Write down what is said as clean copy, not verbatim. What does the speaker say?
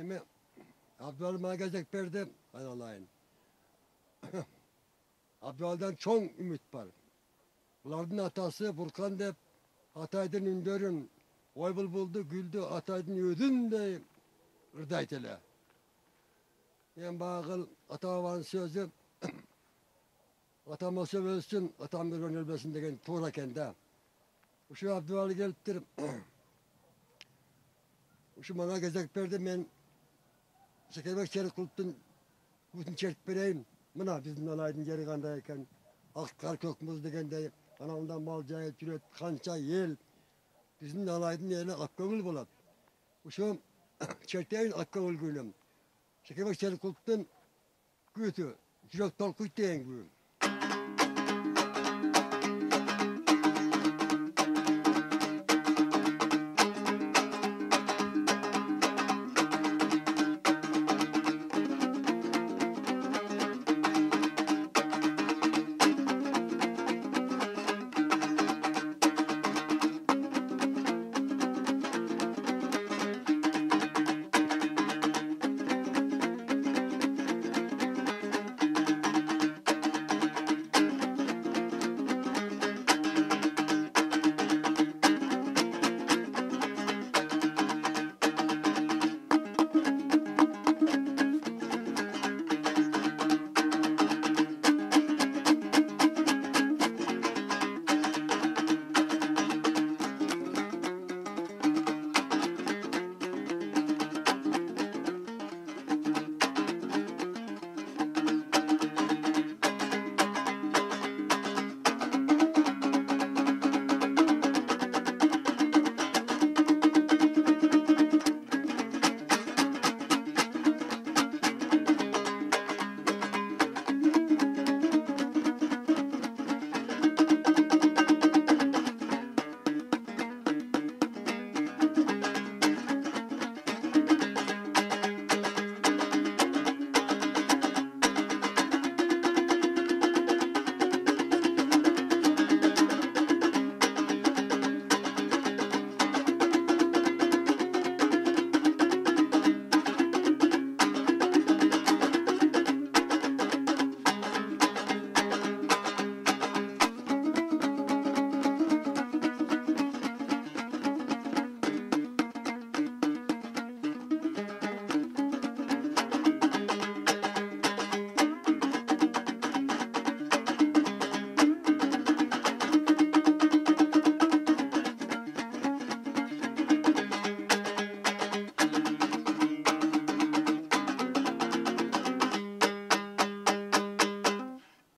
Emi Abdülhalim'e gezek verdim. Hadi Allah'ın. Abdülhalim'den çok ümit var. Bunların atası Burkan de Ataydın Ündör'ün oy buldu, güldü, Ataydın ödün de ırdaytılar. Yani bağıl atavan sözü atam olsa ölsün, atam bir ölmesin degen tuğra kendi. Şu Abdülhalim geliptir. Şu bana gezek verdim ben Şekerbek çelik kulüptün bütün çelik vereyim. Buna bizim alaydın geri kandayken Akkar kökmüz degende anamdan mal cahit cüret kança yel bizim alaydın yerine akkavul bulat. Şu çelteğin akkavul gülüm. Şekerbek çelik kulüptün gütü cüret tol kuyt deyen gülüm.